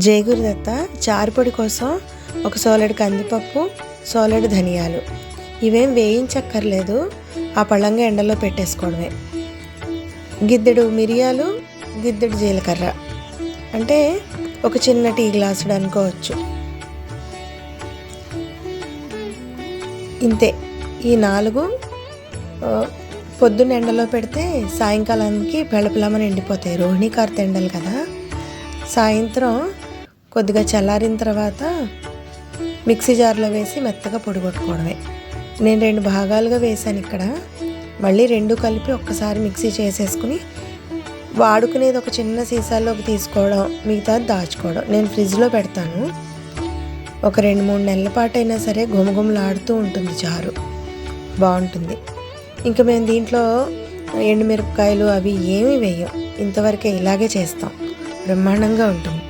జయగురుదత్త చారుపొడి కోసం ఒక సోలెడు కందిపప్పు, సోలెడు ధనియాలు, ఇవేం వేయించక్కర్లేదు, ఆ పళ్ళంగా ఎండలో పెట్టేసుకోవడమే. గిద్దెడు మిరియాలు, గిద్దెడు జీలకర్ర, అంటే ఒక చిన్న టీ గ్లాసుడు అనుకోవచ్చు. ఇంతే. ఈ 4 పొద్దున్న ఎండలో పెడితే సాయంకాలానికి పెళపెళమని ఎండిపోతాయి. రోహిణీ కార్తె ఎండలు కదా. సాయంత్రం కొద్దిగా చల్లారిన తర్వాత మిక్సీ జార్లో వేసి మెత్తగా పొడి కొట్టుకోవడమే. నేను 2 భాగాలుగా వేసాను ఇక్కడ. మళ్ళీ 2 కలిపి ఒక్కసారి మిక్సీ చేసేసుకుని వాడుకునేది ఒక చిన్న సీసాల్లోకి తీసుకోవడం, మిగతాది దాచుకోవడం. నేను ఫ్రిడ్జ్లో పెడతాను. ఒక 2-3 నెలల పాటు అయినా సరే గుమగుమలాడుతూ ఉంటుంది చారు, బాగుంటుంది. ఇంకా మేము దీంట్లో ఎండుమిరపకాయలు అవి ఏమీ వేయం, ఇంతవరకే ఇలాగే చేస్తాం. బ్రహ్మాండంగా ఉంటుంది.